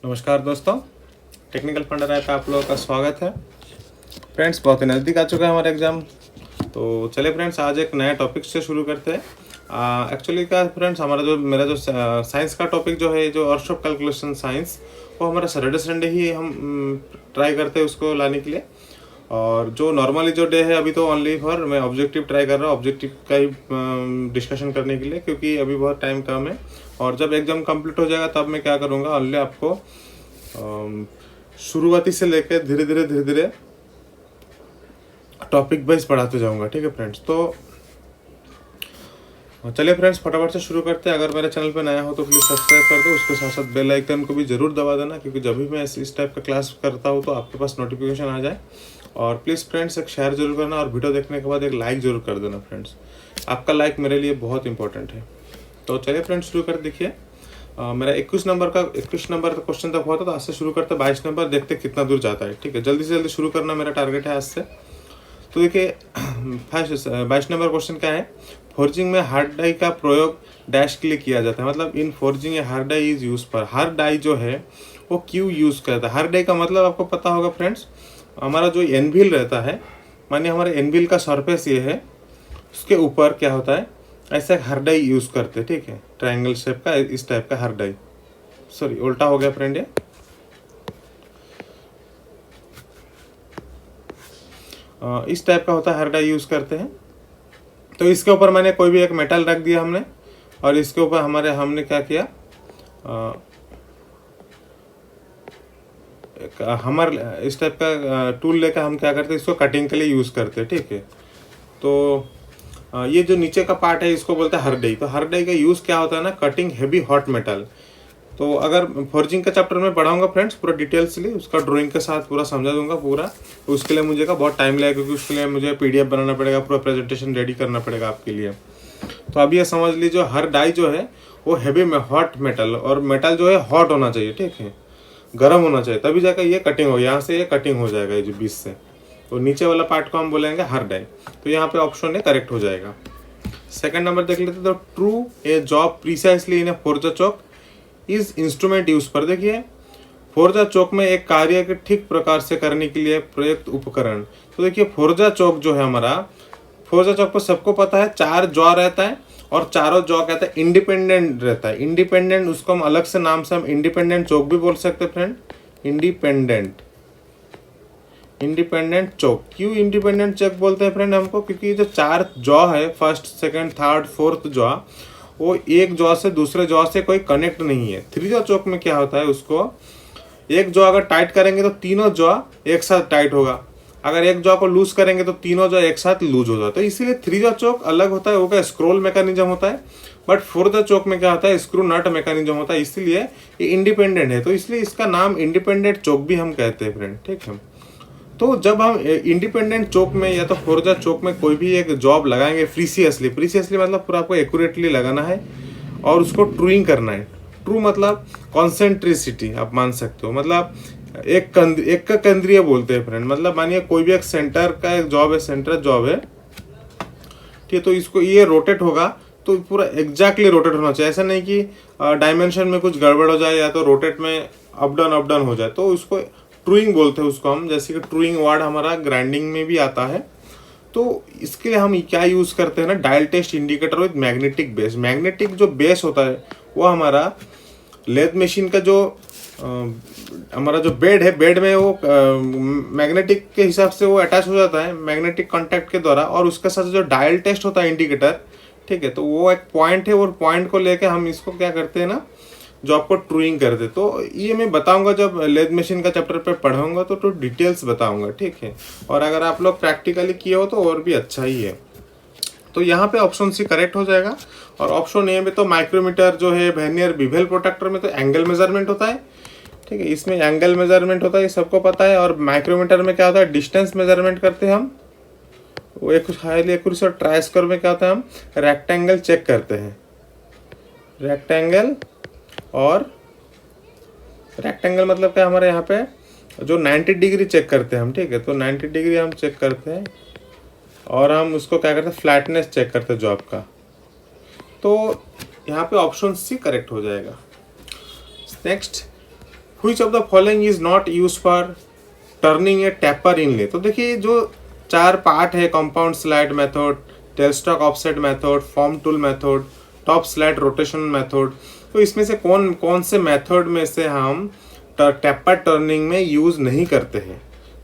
नमस्कार दोस्तों, technical funder app पे आप लोगों का स्वागत है। फ्रेंड्स, बहुत ही नज़दीक आ चुका है हमारा एग्ज़ाम। तो चलिए फ्रेंड्स, आज एक नया टॉपिक से शुरू करते हैं। एक्चुअली क्या फ्रेंड्स, मेरा जो साइंस का टॉपिक जो है, जो अर्शफ कैलकुलेशन साइंस, वो हमारा सैटरडे संडे ही हम ट्राई करते हैं उसको लाने के लिए। और जो नॉर्मली जो डे है अभी, तो ओनली फॉर मैं ऑब्जेक्टिव ट्राई कर रहा हूँ, ऑब्जेक्टिव का ही डिस्कशन करने के लिए, क्योंकि अभी बहुत टाइम कम है। और जब एग्ज़ाम कंप्लीट हो जाएगा तब मैं क्या करूँगा, ओनली आपको शुरुआती से लेकर धीरे धीरे टॉपिक वाइज पढ़ाते जाऊँगा। ठीक है फ्रेंड्स, तो चलिए फ्रेंड्स, फटाफट से शुरू करते हैं। अगर मेरे चैनल पर नया हो तो प्लीज़ सब्सक्राइब कर दो, उसके साथ साथ बेल आइकन को भी ज़रूर दबा देना, क्योंकि जब भी मैं इस टाइप का क्लास करता हूँ तो आपके पास नोटिफिकेशन आ जाए। और प्लीज़ फ्रेंड्स, एक शेयर जरूर करना, और वीडियो देखने के बाद एक लाइक ज़रूर कर देना फ्रेंड्स। आपका लाइक मेरे लिए बहुत इंपॉर्टेंट है। तो चलिए फ्रेंड्स, शुरू कर। देखिए, मेरा 21 नंबर का क्वेश्चन तक हुआ था, तो आज से शुरू करते 22 नंबर, देखते कितना दूर जाता है। ठीक है, जल्दी से जल्दी शुरू करना मेरा टारगेट है आज से। तो देखिए, फर्स्ट 22 नंबर क्वेश्चन क्या है। फोर्जिंग में हार्ड डाई का प्रयोग डैश के लिए किया जाता है। मतलब in forging hard die is use पर, हार्ड डाई जो है वो क्यों यूज करता है। हार्ड डाई का मतलब आपको पता होगा फ्रेंड्स, हमारा जो एनविल रहता है, मानिए हमारे एनविल का सरफेस ये है, उसके ऊपर क्या होता है, ऐसा हार्ड डाई यूज करते हैं। ठीक है, ट्रायंगल शेप का इस टाइप का हार्ड डाई, सॉरी उल्टा हो गया फ्रेंड, ये इस टाइप का होता है, हार्ड डाई यूज करते हैं। तो इसके ऊपर मैंने कोई भी एक मेटल रख दिया हमने, और इसके ऊपर हमने क्या किया, हमर इस टाइप का टूल लेकर हम क्या करते हैं, इसको कटिंग के लिए यूज करते हैं। ठीक है, तो ये जो नीचे का पार्ट है इसको बोलते हैं हार्ड डाई। तो हार्ड डाई का यूज क्या होता है ना, कटिंग हेवी हॉट मेटल। तो अगर फोर्जिंग का चैप्टर में पढ़ाऊंगा फ्रेंड्स पूरा डिटेल्सली, उसका ड्राइंग के साथ पूरा समझा दूंगा पूरा। तो उसके लिए मुझे का बहुत टाइम लगेगा, क्योंकि उसके लिए मुझे पीडीएफ बनाना पड़ेगा, पूरा प्रेजेंटेशन रेडी करना पड़ेगा आपके लिए। तो अभी ये समझ लीजिए, हर डाई जो है वो हैवी में हॉट मेटल, और मेटल जो है हॉट होना चाहिए। ठीक है, गर्म होना चाहिए, तभी जाकर ये कटिंग हो, यहाँ से ये कटिंग हो जाएगा, ये जो बीच से। तो नीचे वाला पार्ट को हम बोलेंगे हर डाई। तो यहाँ पे ऑप्शन है करेक्ट हो जाएगा। सेकंड नंबर देख लेते, तो true a job precisely in a four jaw chuck इस इंस्ट्रूमेंट यूज पर। देखिए, फोर्जा चौक में एक कार्य के ठीक प्रकार से करने के लिए प्रयुक्त उपकरण। तो देखिए, फोर्जा चौक जो है हमारा, फोर्जा चौक पर सबको पता है 4 जॉ रहता है, और चारों जॉ कहते हैं इंडिपेंडेंट रहता है। इंडिपेंडेंट, उसको हम अलग से नाम से हम इंडिपेंडेंट चौक भी बोल सकते हैं फ्रेंड। इंडिपेंडेंट चौक क्यों इंडिपेंडेंट चौक बोलते हैं फ्रेंड हमको, क्योंकि जो 4 जॉ है, first second third fourth jaw, वो एक जॉ से दूसरे जॉ से कोई कनेक्ट नहीं है। 3 जॉ चौक में क्या होता है, उसको एक जॉ अगर टाइट करेंगे तो तीनों जॉ एक साथ टाइट होगा, अगर एक जॉ को लूज करेंगे तो तीनों जॉ एक साथ लूज हो जाता है। इसीलिए 3 जॉ चौक अलग होता है, वो क्या स्क्रोल मैकेनिज्म होता है। बट 4 जॉ चौक में क्या होता है, स्क्रू नट मैकेनिज्म होता है, इसलिए ये इंडिपेंडेंट है। तो इसलिए इसका नाम इंडिपेंडेंट चौक भी हम कहते हैं फ्रेंड। ठीक है, तो जब हम इंडिपेंडेंट चौक में या तो फोर्जा चौक में कोई भी एक जॉब लगाएंगे प्रीसियसली मतलब पूरा आपको एक्यूरेटली लगाना है, और उसको ट्रूइंग करना है। ट्रू मतलब कॉन्सेंट्रिसिटी आप मान सकते हो, मतलब एक का केंद्रीय बोलते हैं फ्रेंड। मतलब मानिए कोई भी एक सेंटर का एक जॉब है, सेंटर जॉब है, ठीक है, तो इसको ये रोटेट होगा तो पूरा एग्जैक्टली रोटेट होना चाहिए। ऐसा नहीं कि डायमेंशन में कुछ गड़बड़ हो जाए, या तो रोटेट में अप डाउन हो जाए, तो उसको ट्रूइंग बोलते हैं उसको हम। जैसे कि ट्रूइंग वर्ड हमारा ग्राइंडिंग में भी आता है। तो इसके लिए हम क्या यूज करते हैं ना, dial test indicator with magnetic base. Magnetic जो बेस होता है वो हमारा लेथ मशीन का जो हमारा जो बेड है, बेड में वो मैग्नेटिक के हिसाब से वो अटैच हो जाता है मैग्नेटिक कॉन्टैक्ट के द्वारा। और उसके साथ जो डायल टेस्ट होता है इंडिकेटर, ठीक है, तो वो एक पॉइंट है, और पॉइंट को लेके हम इसको क्या करते हैं ना, जो आपको ट्रूइंग कर दे। तो ये मैं बताऊंगा जब लेथ मशीन का चैप्टर पे पढ़ाऊंगा, तो डिटेल्स बताऊंगा। ठीक है, और अगर आप लोग प्रैक्टिकली किए हो तो और भी अच्छा ही है। तो यहाँ पे ऑप्शन सी करेक्ट हो जाएगा। और ऑप्शन ए में तो माइक्रोमीटर जो है, वर्नियर बिवेल प्रोट्रैक्टर में तो एंगल मेजरमेंट होता है। ठीक है, इसमें एंगल मेजरमेंट होता है, ये सबको पता है। और माइक्रोमीटर में क्या होता है, डिस्टेंस मेजरमेंट करते हैं हम। वो एक हाईली एक्यूरेट, और ट्राइस्क्वायर में क्या होता है, हम रेक्टेंगल चेक करते हैं। रेक्टेंगल, और रेक्टेंगल मतलब क्या, हमारे यहाँ पे जो 90 डिग्री चेक करते हैं हम। ठीक है, तो 90 डिग्री हम चेक करते हैं, और हम उसको क्या करते हैं, फ्लैटनेस चेक करते हैं जॉब का। तो यहाँ पे ऑप्शन सी करेक्ट हो जाएगा। Next, which of the following is not use for turning a taper in lathe. तो देखिए जो 4 पार्ट है, compound slide method, tailstock offset method, form tool method, top slide rotation method, तो इसमें से कौन कौन से मेथड में से हम टैपर टर्निंग में यूज नहीं करते हैं।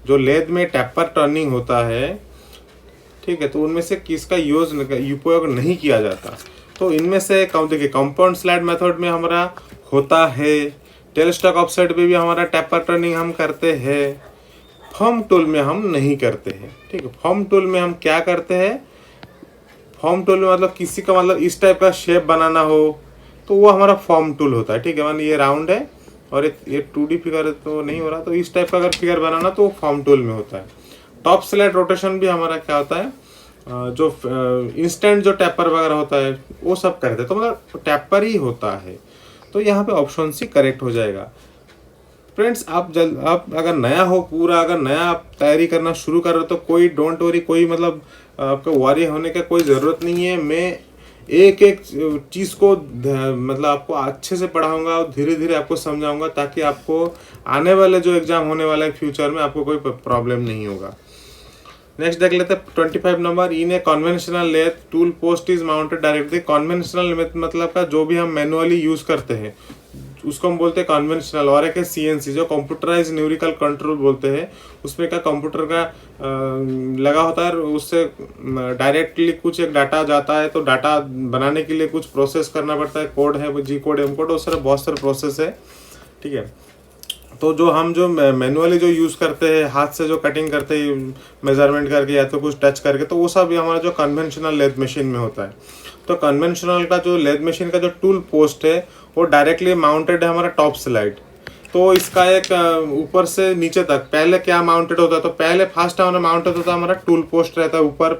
जो लेद में टैपर टर्निंग होता है, ठीक है, तो उनमें से किसका उपयोग नहीं किया जाता। तो इनमें से देखिए कंपाउंड स्लाइड मेथड में हमारा होता है, टेलस्टॉक ऑफसेट में भी हमारा टैपर टर्निंग हम करते हैं, फॉर्म टूल में हम नहीं करते हैं। ठीक है, फॉर्म टूल में हम क्या करते हैं, फॉर्म टूल में मतलब किसी का मतलब इस टाइप का शेप बनाना हो तो वो हमारा फॉर्म टूल होता है। ठीक है, मान ये राउंड है और ये 2D फिगर तो नहीं हो रहा, तो इस टाइप का अगर फिगर बनाना तो वो फॉर्म टूल में होता है। टॉप स्लाइड रोटेशन भी हमारा क्या होता है, जो इंस्टेंट जो टैपर वगैरह होता है वो सब करते हैं, तो मतलब टैपर ही होता है। तो यहाँ पे ऑप्शन सी करेक्ट हो जाएगा। फ्रेंड्स आप अगर नया हो, पूरा अगर नया आप तैयारी करना शुरू कर रहे हो तो कोई डोंट वरी, कोई मतलब आपको वरी होने का कोई ज़रूरत नहीं है। मैं एक एक चीज़ को मतलब आपको अच्छे से पढ़ाऊंगा और धीरे धीरे आपको समझाऊंगा, ताकि आपको आने वाले जो एग्ज़ाम होने वाला है फ्यूचर में आपको कोई प्रॉब्लम नहीं होगा। नेक्स्ट देख लेते हैं 25 number. In a conventional lathe tool post is mounted directly. Conventional मतलब का जो भी हम मैनुअली यूज करते हैं उसको हम बोलते हैं कन्वेंशनल। और एक है CNC जो कंप्यूटराइज न्यूमेरिकल कंट्रोल बोलते हैं, उसमें का कंप्यूटर का लगा होता है, उससे डायरेक्टली कुछ एक डाटा जाता है, तो डाटा बनाने के लिए कुछ प्रोसेस करना पड़ता है, कोड है वो G कोड M कोड, उस तरह बहुत सारे प्रोसेस है। ठीक है, तो जो हम जो मैनुअली जो यूज़ करते हैं, हाथ से जो कटिंग करते हैं मेजरमेंट करके या तो कुछ टच करके, तो वो सब हमारा जो कन्वेंशनल लेथ मशीन में होता है। तो कन्वेंशनल का जो लेथ मशीन का जो टूल पोस्ट है वो डायरेक्टली माउंटेड है हमारा टॉप स्लाइड। तो इसका एक ऊपर से नीचे तक पहले क्या माउंटेड होता है, तो पहले फर्स्ट हमारा माउंटेड होता है हमारा टूल पोस्ट रहता है ऊपर।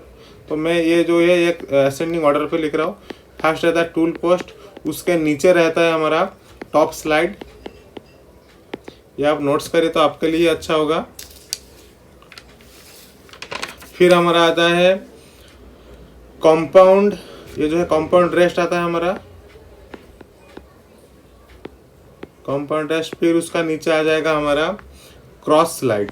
तो मैं ये जो है एक असेंडिंग ऑर्डर पे लिख रहा हूँ। फर्स्ट रहता है टूल पोस्ट, उसके नीचे रहता है हमारा टॉप स्लाइड। ये आप नोट्स करें तो आपके लिए अच्छा होगा। फिर हमारा आता है कंपाउंड, ये जो है कंपाउंड रेस्ट आता है हमारा, कंपाउंड रेस्ट। फिर उसका नीचे आ जाएगा हमारा क्रॉस स्लाइड।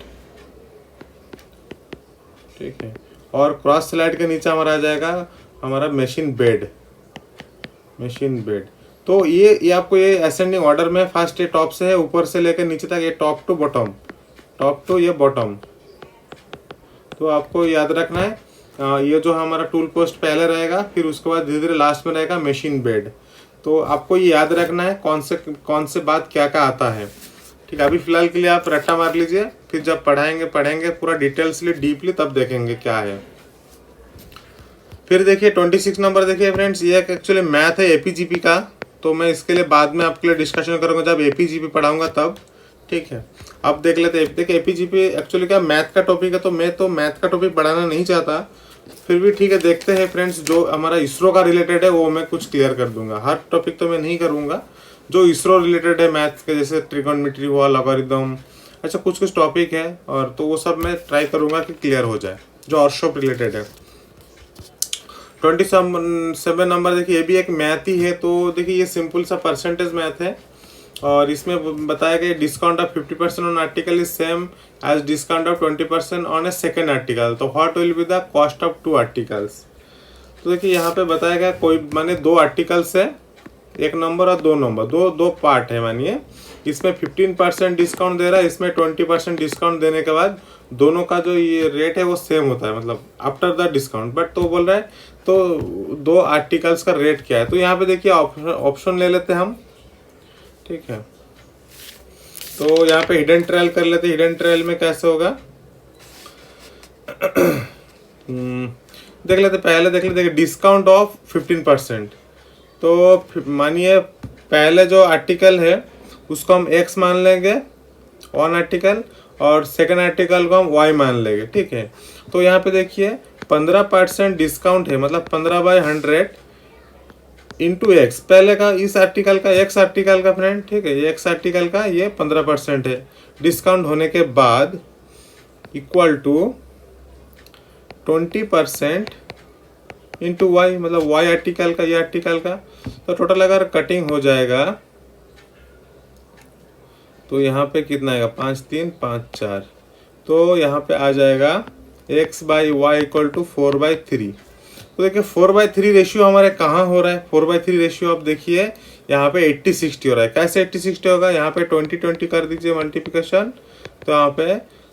ठीक है, और क्रॉस स्लाइड के नीचे हमारा आ जाएगा हमारा मशीन बेड, मशीन बेड। तो ये आपको ये असेंडिंग ऑर्डर में फर्स्ट ये टॉप से है, ऊपर से लेकर नीचे तक, ये top to bottom, top to ये बॉटम। तो आपको याद रखना है ये जो हमारा टूल पोस्ट पहले रहेगा, फिर उसके बाद धीरे धीरे लास्ट में रहेगा मशीन बेड। तो आपको ये याद रखना है कौन से बात क्या क्या आता है। ठीक है, अभी फिलहाल के लिए आप रट्टा मार लीजिए, फिर जब पढ़ेंगे पूरा डिटेल्सली डीपली तब देखेंगे क्या है। फिर देखिए 26 नंबर देखिए फ्रेंड्स, ये एक्चुअली मैथ है APGP का, तो मैं इसके लिए बाद में आपके लिए डिस्कशन करूंगा जब APGP पढ़ाऊंगा तब। ठीक है, अब देख लेते हैं। देखिए APGP एक्चुअली क्या मैथ का टॉपिक है, तो मैं तो मैथ का टॉपिक पढ़ाना नहीं चाहता, फिर भी ठीक है देखते हैं फ्रेंड्स। जो हमारा इसरो का रिलेटेड है वो मैं कुछ क्लियर कर दूंगा, हर टॉपिक तो मैं नहीं करूँगा। जो इसरो रिलेटेड है मैथ के, जैसे ट्रिगोनोमेट्री हुआ, लॉगरिथम, अच्छा कुछ टॉपिक है, और तो वो सब मैं ट्राई करूँगा कि क्लियर हो जाए जो ऑर्शॉप रिलेटेड है। 27 नंबर देखिए, ये भी एक मैथ ही है। तो देखिए ये सिंपल सा परसेंटेज मैथ है, और इसमें बताया गया discount of 50% on article is same as discount of 20% on a second article. तो what will be the cost of 2 articles. तो देखिए यहाँ पे बताया गया कोई माने 2 आर्टिकल्स है, 1 नंबर और 2 नंबर, दो पार्ट है। मानिए इसमें 15% डिस्काउंट दे रहा है, इसमें 20% डिस्काउंट देने के बाद दोनों का जो ये रेट है वो सेम होता है, मतलब आफ्टर द डिस्काउंट। बट तो बोल रहा है तो 2 आर्टिकल्स का रेट क्या है। तो यहाँ पे देखिए ऑप्शन ले लेते हैं हम। ठीक है, तो यहाँ पे हिडन ट्रायल कर लेते हैं। हिडन ट्रायल में कैसे होगा देख लेते पहले। देख लेते डिस्काउंट ऑफ 15%। तो मानिए पहले जो आर्टिकल है उसको हम X मान लेंगे, 1 आर्टिकल, और सेकेंड आर्टिकल को हम Y मान लेंगे। ठीक है, तो यहाँ पे देखिए 15% डिस्काउंट है, मतलब 15/100 इंटू X। पहले का इस आर्टिकल का X आर्टिकल का फ्रेंड, ठीक है, ये X आर्टिकल का ये 15% है डिस्काउंट होने के बाद, इक्वल टू 20% इंटू Y, मतलब Y आर्टिकल का ये आर्टिकल का। तो टोटल अगर कटिंग हो जाएगा तो यहाँ पे कितना आएगा 5 3 5 4, तो यहाँ पे आ जाएगा x/y = 4/3। तो देखिए 4/3 रेशियो हमारे कहाँ हो रहा है, 4/3 रेशियो आप देखिए यहाँ पे 80/60 हो रहा है। कैसे 80/60 होगा, यहाँ पे 20/20 कर दीजिए मल्टीप्लिकेशन, तो यहाँ पे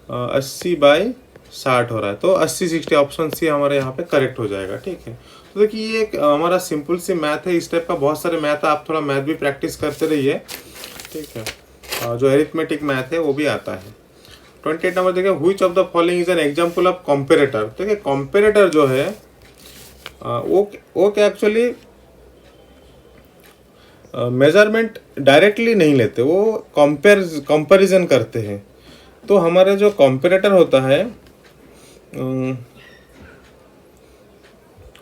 80/60 हो रहा है। तो 80/60 ऑप्शन सी हमारे यहाँ पे करेक्ट हो जाएगा। ठीक है, तो देखिए ये एक हमारा सिंपल सी मैथ है। इस टाइप का बहुत सारे मैथ है, आप थोड़ा मैथ भी प्रैक्टिस करते रहिए। ठीक है, जो एरिथमेटिक मैथ है वो भी आता है। 28 नंबर देखिए, which of the following is an example of comparator. देखिए कंपैरेटर जो है वो क्या एक्चुअली मेजरमेंट डायरेक्टली नहीं लेते, वो कंपैरिजन करते हैं। तो हमारे जो कंपैरेटर होता है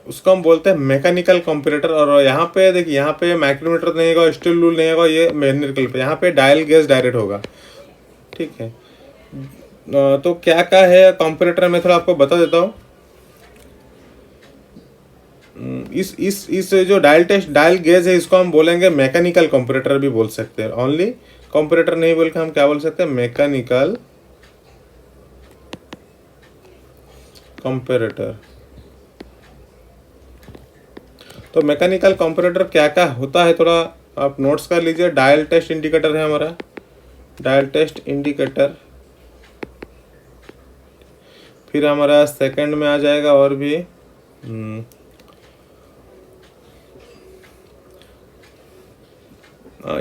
उसको हम बोलते हैं मैकेनिकल कंपैरेटर। और यहाँ पे देखिए, यहाँ पे माइक्रोमीटर नहीं होगा, स्टील रूल नहीं होगा, ये मैकेनिकल पे, यहाँ पे डायल गेज डायरेक्ट होगा। ठीक है, तो क्या क्या है कंपैरेटर में थोड़ा आपको बता देता हूँ। इस जो डायल गेज है इसको हम बोलेंगे मैकेनिकल कंपैरेटर भी बोल सकते हैं। ओनली कंपैरेटर नहीं बोल के हम क्या बोल सकते हैं, मैकेनिकल कंपैरेटर। तो मैकेनिकल कंपैरेटर क्या क्या होता है थोड़ा आप नोट्स कर लीजिए। डायल टेस्ट इंडिकेटर है हमारा, डायल टेस्ट इंडिकेटर। फिर हमारा सेकंड में आ जाएगा और भी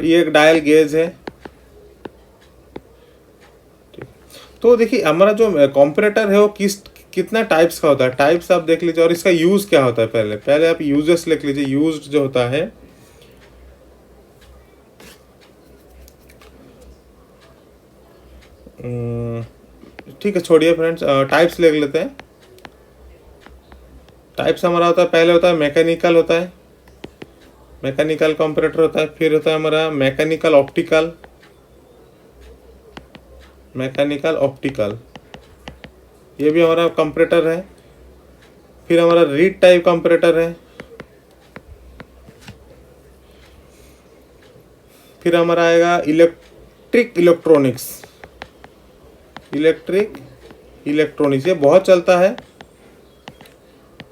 ये एक डायल गेज है। तो देखिए हमारा जो कंपैरेटर है वो कितना टाइप्स का होता है, टाइप्स आप देख लीजिए। और इसका यूज क्या होता है, पहले आप यूजेस लिख लीजिए। यूज्ड जो होता है, ठीक है छोड़िए फ्रेंड्स, टाइप्स लिख लेते हैं। टाइप्स हमारा होता है, पहले होता है मैकेनिकल होता है, मैकेनिकल कंपैरेटर होता है। फिर होता है हमारा मैकेनिकल ऑप्टिकल, मैकेनिकल ऑप्टिकल, ये भी हमारा कंपैरेटर है। फिर हमारा रीड टाइप कंपैरेटर है। फिर हमारा आएगा इलेक्ट्रिक इलेक्ट्रॉनिक्स, ये बहुत चलता है।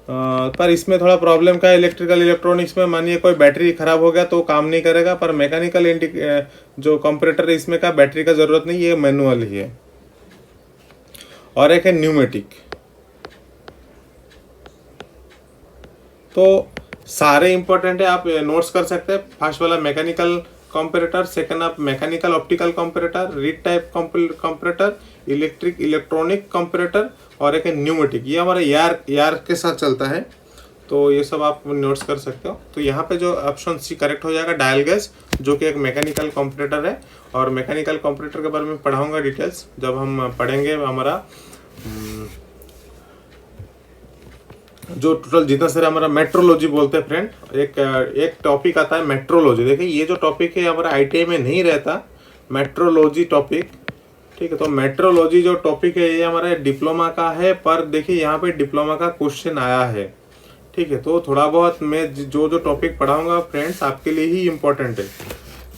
पर इसमें थोड़ा प्रॉब्लम का है इलेक्ट्रिकल इलेक्ट्रॉनिक्स में, मानिए कोई बैटरी खराब हो गया तो काम नहीं करेगा। पर मैकेनिकल जो कंपैरेटर है इसमें का बैटरी का जरूरत नहीं, ये मैनुअल ही है। और एक है न्यूमेटिक। तो सारे इंपॉर्टेंट है, आप नोट्स कर सकते हैं। फर्स्ट वाला मैकेनिकल कंपैरेटर, सेकंड आप mechanical optical comparator, read type comparator, electric electronic comparator, और एक है न्यूमेटिक। ये हमारा यार के साथ चलता है। तो ये सब आप नोट्स कर सकते हो। तो यहाँ पे जो ऑप्शन सी करेक्ट हो जाएगा, डायल गेज, जो कि एक मैकेनिकल कंपैरेटर है। और मैकेनिकल कंपैरेटर के बारे में पढ़ाऊंगा डिटेल्स जब हम पढ़ेंगे हमारा जो टोटल जितना सारा हमारा मेट्रोलॉजी बोलते हैं फ्रेंड। एक टॉपिक आता है मेट्रोलॉजी। देखिए ये जो टॉपिक है हमारा ITI में नहीं रहता, मेट्रोलॉजी टॉपिक। ठीक है, तो मेट्रोलॉजी जो टॉपिक है ये हमारे डिप्लोमा का है। पर देखिए यहाँ पे डिप्लोमा का क्वेश्चन आया है। ठीक है, तो थोड़ा बहुत मैं जो टॉपिक पढ़ाऊंगा फ्रेंड्स आपके लिए ही इम्पोर्टेंट है।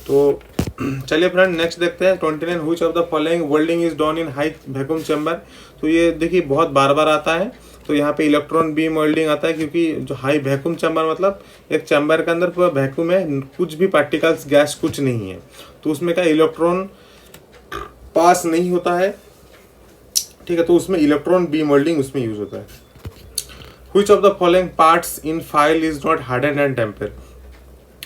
तो चलिए फ्रेंड नेक्स्ट देखते हैं। 29 which of the following welding is done in high vacuum chamber. तो ये देखिए बहुत बार आता है। तो यहाँ पे इलेक्ट्रॉन बीम वेल्डिंग आता है, क्योंकि जो हाई वैक्यूम चैम्बर मतलब एक चैम्बर के अंदर पूरा वैक्यूम है, कुछ भी पार्टिकल्स गैस कुछ नहीं है, तो उसमें क्या इलेक्ट्रॉन पास नहीं होता है। ठीक है, तो उसमें इलेक्ट्रॉन बीम वेल्डिंग उसमें यूज होता है। Which of the following parts in file is not harden and temper.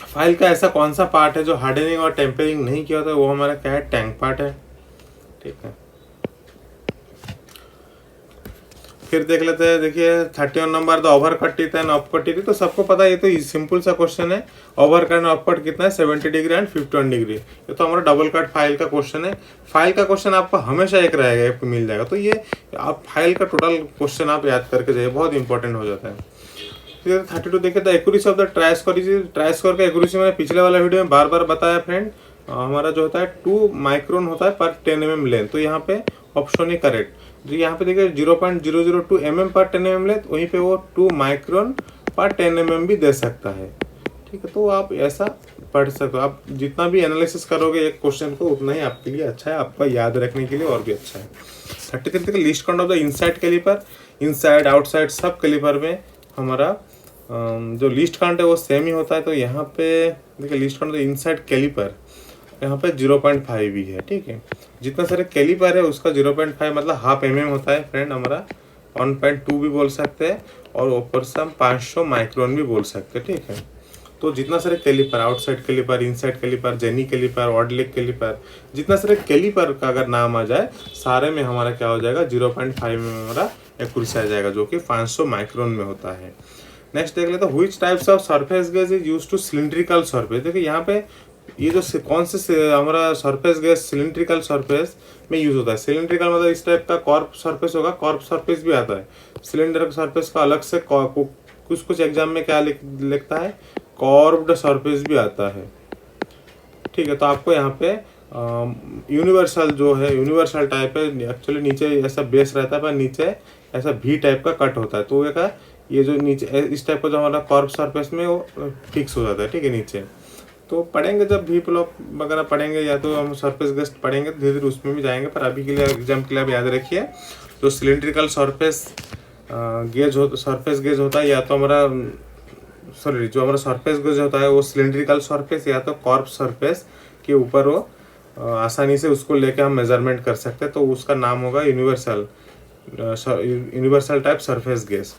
File का ऐसा कौन सा पार्ट है जो हार्डनिंग और टेम्परिंग नहीं किया होता है, वो हमारा क्या है, टैंक पार्ट है। ठीक है, फिर देख लेते हैं। देखिए 31 number, the over cut teeth end of cut teeth. तो सबको पता है, ये तो सिंपल सा क्वेश्चन है। Over cut end of cut कितना है, 70 डिग्री एंड 51 डिग्री। ये तो हमारा डबल कट फाइल का क्वेश्चन है। फाइल का क्वेश्चन आपको हमेशा एक रहेगा, एक मिल जाएगा। तो ये आप फाइल का टोटल क्वेश्चन आप याद करके जाइए, बहुत इंपॉर्टेंट हो जाता है। 32 देखिए, the accuracy of the try-square का एक्यूरेसी मैंने पिछले वाला वीडियो में बार बताया फ्रेंड। हमारा जो होता है 2 माइक्रोन होता है पर 10 mm लेंथ। तो यहाँ पे ऑप्शन ही करेक्ट। जो यहाँ पे देखिए 0.002 mm पर 10 mm लेंथ, वहीं पे वो 2 माइक्रोन पर 10 mm भी दे सकता है। ठीक है, तो आप ऐसा पढ़ सकते हो। आप जितना भी एनालिसिस करोगे एक क्वेश्चन को उतना ही आपके लिए अच्छा है, आपका याद रखने के लिए और भी अच्छा है। 33 तक least count of the inside caliper, inside outside सब कैलिपर में हमारा जो लिस्ट काउंट है वो सेम ही होता है। तो यहाँ पे देखिए लिस्ट काउंट इनसाइड कैलिपर यहाँ पे 0.5 ही है, ठीक है। जितना सारे कैलिपर है उसका 0.5 मतलब हाफ mm होता है फ्रेंड हमारा, 1.2 भी बोल सकते हैं और ऊपर से हम 500 माइक्रोन भी बोल सकते हैं, ठीक है। तो जितना सारे caliper, outside caliper, inside caliper, jenny caliper, odd leg caliper, जितना सारे कैलिपर का अगर नाम आ जाए सारे में हमारा क्या हो जाएगा 0.5 में हमारा एक्यूरेसी आ जाएगा, जो कि 500 माइक्रोन में होता है। नेक्स्ट देख लेते हैं which types of surface gauge is used to cylindrical surface. देखिए यहाँ पे ये जो कौन से हमारा सरफेस गेज सिलिंड्रिकल सरफेस में यूज होता है। सिलिंड्रिकल मतलब इस टाइप का कॉर्प सरफेस होगा, कॉर्प सरफेस भी आता है। सिलेंडर सरफेस का अलग से कुछ एग्जाम में क्या लिखता है, कॉर्ब्ड सरफेस भी आता है, ठीक है। तो आपको यहाँ पे यूनिवर्सल जो है, यूनिवर्सल टाइप है, एक्चुअली नीचे ऐसा बेस रहता है पर नीचे ऐसा भी टाइप का कट होता है। तो ये जो नीचे इस टाइप का जो हमारा कॉर्ब सरफेस में वो फिक्स हो जाता है, ठीक है, नीचे। तो पढ़ेंगे जब भी ब्लॉक वगैरह पढ़ेंगे या तो हम सरफेस गेज पढ़ेंगे धीरे धीरे उसमें भी जाएंगे, पर अभी के लिए एग्जाम के लिए आप याद रखिए जो सिलिंड्रिकल सरफेस गेज होता है या तो हमारा जो हमारा सरफेस गेज होता है वो सिलिंड्रिकल सरफेस या तो कॉर्ब सरफेस के ऊपर वो आसानी से उसको लेके हम मेजरमेंट कर सकते हैं, तो उसका नाम होगा universal type surface gauge.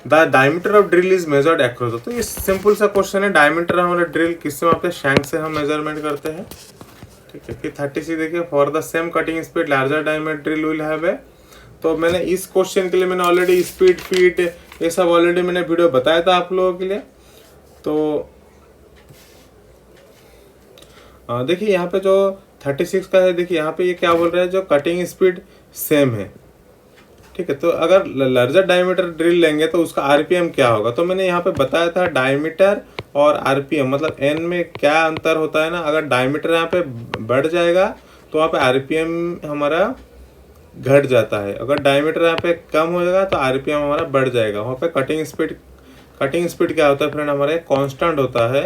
The diameter of drill is measured across. तो ये सिंपल सा क्वेश्चन है, डायमीटर हमारा ड्रिल किससे मापते हैं, शैंक से हम मेजरमेंट करते हैं, ठीक है। फिर 36 देखिए for the same cutting speed larger diameter drill will have a. तो मैंने इस क्वेश्चन के लिए मैंने ऑलरेडी स्पीड फीट ये सब ऑलरेडी मैंने वीडियो बताया था आप लोगों के लिए। तो देखिए यहाँ पे जो 36 का है, देखिए यहाँ पे ये क्या बोल रहा है, जो कटिंग स्पीड सेम है, ठीक है। तो अगर लार्जर डायमीटर ड्रिल लेंगे तो उसका आरपीएम क्या होगा, तो मैंने यहाँ पे बताया था डायमीटर और आरपीएम मतलब एन में क्या अंतर होता है ना। अगर डायमीटर यहाँ पे बढ़ जाएगा तो वहाँ पे आरपीएम हमारा घट जाता है, अगर डायमीटर यहाँ पे कम हो जाएगा तो आरपीएम हमारा बढ़ जाएगा। वहाँ पे कटिंग स्पीड क्या होता है फ्रेंड, हमारा कांस्टेंट होता है,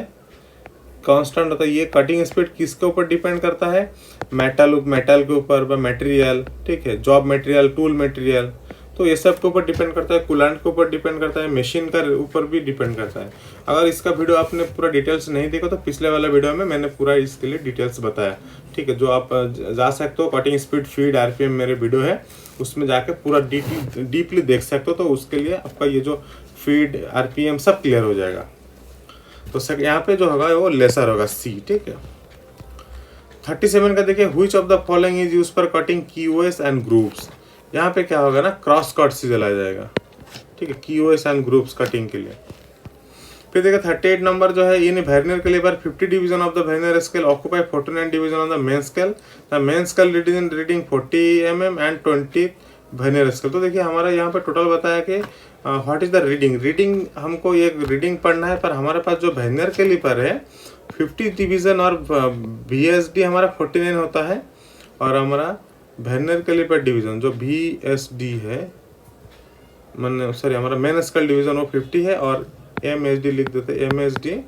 कांस्टेंट होता है। ये कटिंग स्पीड किसके ऊपर डिपेंड करता है, मेटल के ऊपर, मटेरियल, ठीक है, जॉब मटेरियल, टूल मटेरियल, तो ये सब के ऊपर डिपेंड करता है, कूलेंट के ऊपर डिपेंड करता है, मशीन का ऊपर भी डिपेंड करता है। अगर इसका वीडियो आपने पूरा डिटेल्स नहीं देखा तो पिछले वाला वीडियो में मैंने पूरा इसके लिए डिटेल्स बताया, ठीक है, जो आप जा सकते हो। कटिंग स्पीड, फीड, आरपीएम मेरे वीडियो है उसमें जाके पूरा डीपली देख सकते हो, तो उसके लिए आपका ये जो फीड, आरपीएम सब क्लियर हो जाएगा। तो यहाँ पे जो होगा वो लेसर होगा सी, ठीक है। 37 का देखिए which of the following is used for cutting keyways and grooves. यहाँ पे क्या होगा ना, क्रॉस कट सीजल आ जाएगा, ठीक है, कीओएस एंड ग्रुप्स कटिंग के लिए। फिर देखिए 38 नंबर जो है, in vernier caliper 50 division of the vernier scale occupy 49 division of the main scale. The main scale reading 40 mm and 20 vernier scale. तो देखिए हमारा यहाँ पे टोटल बताया कि व्हाट इज द रीडिंग हमको ये रीडिंग पढ़ना है, पर हमारे पास जो वर्नियर कैलिपर है 50 डिवीजन और VSD हमारा 49 होता है, और हमारा वर्नियर कैलिपर डिवीजन जो VSD है, हमारा मेन स्केल डिवीजन वो 50 है, और MSD लिख देते, MSD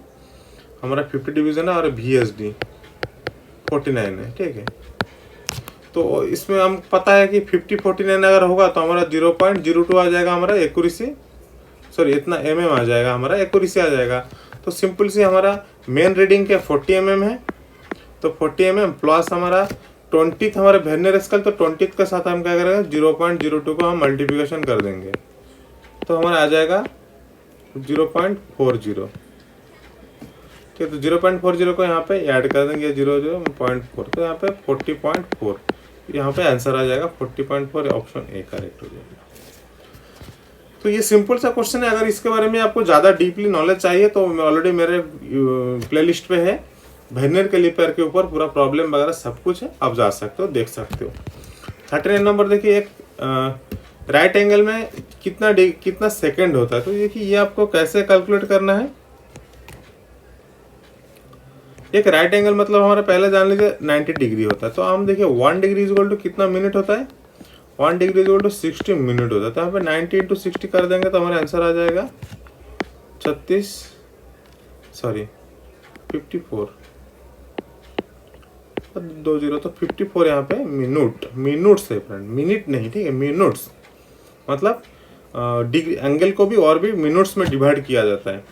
हमारा 50 डिवीजन है और VSD 49 है, ठीक है। तो इसमें हम पता है कि 50-49 अगर होगा तो हमारा 0.02 आ जाएगा हमारा एक्यूरेसी, इतना mm आ जाएगा हमारा एक्यूरेसी आ जाएगा। तो सिंपल सी हमारा मेन रीडिंग क्या 40 mm है, तो 40 mm प्लस हमारा 20th हमारे वर्नियर स्केल, तो 20th के साथ हम क्या करेंगे 0.02 को हम मल्टीप्लिकेशन कर देंगे, तो हमारा आ जाएगा 0.40, ठीक है। तो 0.40 को यहाँ पे ऐड कर देंगे 0.4, तो यहाँ पे 40.4, यहाँ पे आंसर आ जाएगा 40.4, ऑप्शन ए करेक्ट हो जाएगा। तो ये सिंपल सा क्वेश्चन है। अगर इसके बारे में आपको ज़्यादा डीपली नॉलेज चाहिए तो ऑलरेडी मेरे प्लेलिस्ट पे है, वर्नियर कैलिपर के ऊपर पूरा प्रॉब्लम वगैरह सब कुछ है, आप जा सकते हो, देख सकते हो। 39 नंबर देखिए, एक राइट एंगल में कितना सेकंड होता है। तो देखिए ये आपको कैसे कैलकुलेट करना है। एक राइट एंगल मतलब हमारा पहले जान लीजिए 90 डिग्री होता है, तो हम देखिए 1 डिग्री इक्वल टू कितना मिनट होता है, 1 डिग्री इक्वल टू 60 मिनट होता है। तो यहाँ पे 90 × 60 कर देंगे तो हमारा आंसर आ जाएगा 36 सॉरी 54 2 0 तो 54 यहाँ पे मिनट्स है फ्रेंड, मिनट नहीं, ठीक है, मिनट्स मतलब डिग्री एंगल को भी और भी मिनट्स में डिवाइड किया जाता है।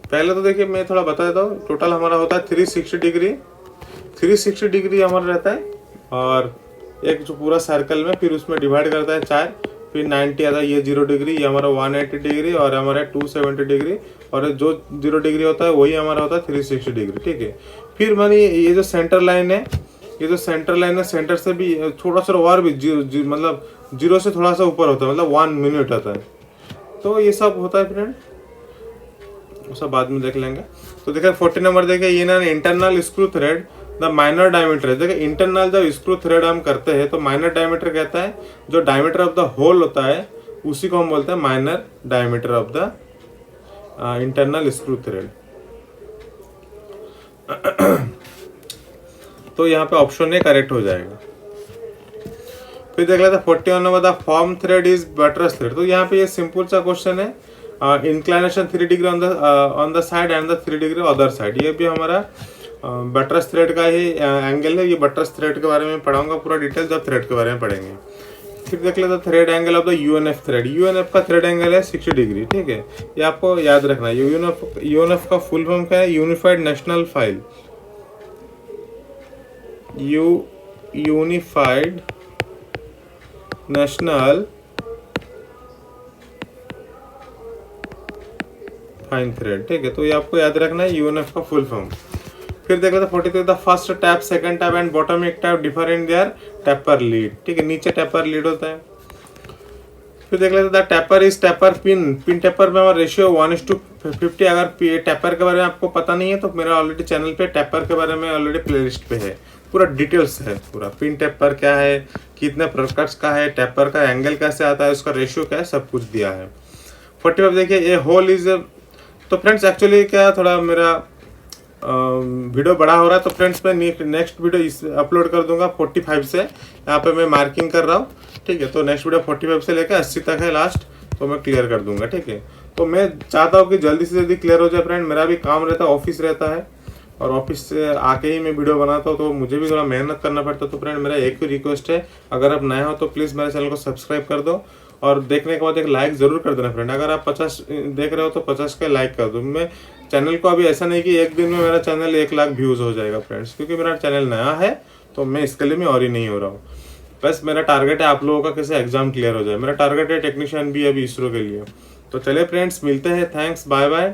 पहले तो देखिए मैं थोड़ा बता देता हूँ, टोटल हमारा होता है 360 डिग्री, 360 डिग्री हमारा रहता है, और एक जो पूरा सर्कल में फिर उसमें डिवाइड करता है 4, फिर 90 आता है, ये 0 डिग्री, ये हमारा 180 डिग्री और हमारा 270 डिग्री, और जो 0 डिग्री होता है वही हमारा होता है 360 डिग्री, ठीक है। फिर मानी ये जो सेंटर लाइन है, ये जो सेंटर लाइन है, सेंटर से भी थोड़ा सा और भी मतलब 0 से थोड़ा सा ऊपर होता है, मतलब 1 मिनट आता है। तो ये सब होता है फ्रेंड, वो सब बाद में देख लेंगे। तो देखिए 40 नंबर देखिए, ये ना internal screw thread the minor diameter है। देखिए इंटरनल जब स्क्रू थ्रेड हम करते हैं तो माइनर डायमीटर कहता है जो डायमीटर ऑफ द होल होता है उसी को हम बोलते हैं minor diameter of the internal screw thread. तो यहाँ पे ऑप्शन ए करेक्ट हो जाएगा। फिर देख लेते हैं 41 number, the form thread is buttress thread. तो यहाँ पे ये सिंपल सा क्वेश्चन है, inclination 3 degree on the side and the 3 degree other side. ये भी हमारा बटरस थ्रेड का ही एंगल है। ये बटरस थ्रेड के बारे में पढ़ाऊंगा पूरा डिटेल जब थ्रेड के बारे में पढ़ेंगे। फिर देख लेते हैं thread angle of the UNF thread. UNF का थ्रेड एंगल है 60 डिग्री, ठीक है, ये आपको याद रखना है। यूएनएफ का फुल फॉर्म क्या है? Unified national file, unified national fine thread, ठीक है। तो ये आपको याद रखना है यूएनएफ का फुल फॉर्म। फिर देख लेते हैं 43, the first tap, second tap and bottom एक tap differ in their taper lead, ठीक है, नीचे टैपर लीड होता है। फिर देख लेते हैं the tapper is tapper pin. Pin tapper में हमारा रेशियो 1:50। अगर टैपर के बारे में आपको पता नहीं है तो मेरा ऑलरेडी चैनल पे टैपर के बारे में ऑलरेडी प्लेलिस्ट पे है, पूरा डिटेल्स है, पूरा पिन टैपर क्या है, कितने प्रकार का है, टैपर का एंगल कैसे आता है, उसका रेशियो क्या है, सब कुछ दिया है। 45 देखिए, ए होल इज। तो फ्रेंड्स एक्चुअली क्या थोड़ा मेरा वीडियो बड़ा हो रहा है, तो फ्रेंड्स मैं नेक्स्ट वीडियो अपलोड कर दूंगा 45 से। यहाँ पे मैं मार्किंग कर रहा हूँ, ठीक है। तो नेक्स्ट वीडियो 45 से लेकर 80 तक है लास्ट, तो मैं क्लियर कर दूंगा, ठीक है। तो मैं चाहता हूँ कि जल्दी से जल्दी क्लियर हो जाए फ्रेंड। मेरा भी काम रहता है, ऑफिस रहता है, और ऑफिस से आके ही मैं वीडियो बनाता हूँ, तो मुझे भी थोड़ा मेहनत करना पड़ता है। तो फ्रेंड मेरा एक ही रिक्वेस्ट है, अगर आप नए हो तो प्लीज़ मेरे चैनल को सब्सक्राइब कर दो, और देखने के बाद एक लाइक ज़रूर कर देना फ्रेंड। अगर आप 50 देख रहे हो तो 50 का लाइक कर दो। मैं चैनल को अभी ऐसा नहीं कि एक दिन में मेरा चैनल 1 लाख व्यूज़ हो जाएगा फ्रेंड्स, क्योंकि मेरा चैनल नया है, तो मैं इसके लिए मैं और ही नहीं हो रहा हूँ। बस मेरा टारगेट है आप लोगों का कैसे एग्जाम क्लियर हो जाए। मेरा टारगेट है टेक्नीशियन भी अभी इसरो के लिए। तो चले फ्रेंड्स, मिलते हैं, थैंक्स, बाय बाय।